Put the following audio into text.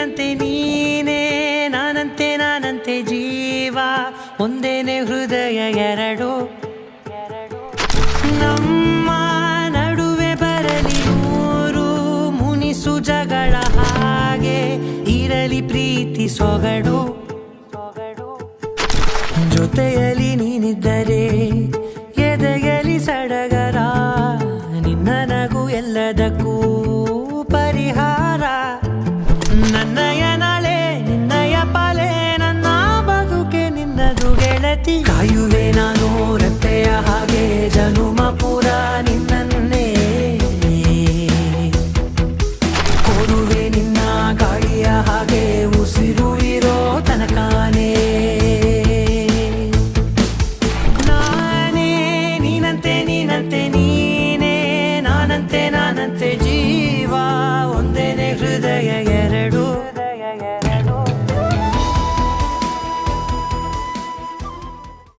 ನೀನಂತೆ ನೀನೇ, ನಾನಂತೆ ಜೀವ, ಒಂದೇನೆ ಹೃದಯ ಎರಡು. ನಮ್ಮ ನಡುವೆ ಬರಲಿ ನೂರು ಮುನಿಸು ಜಗಳ, ಹಾಗೆ ಇರಲಿ ಪ್ರೀತಿ ಸೊಗಡು. ಜೊತೆಯಲ್ಲಿ ನೀನಿದ್ದರೆ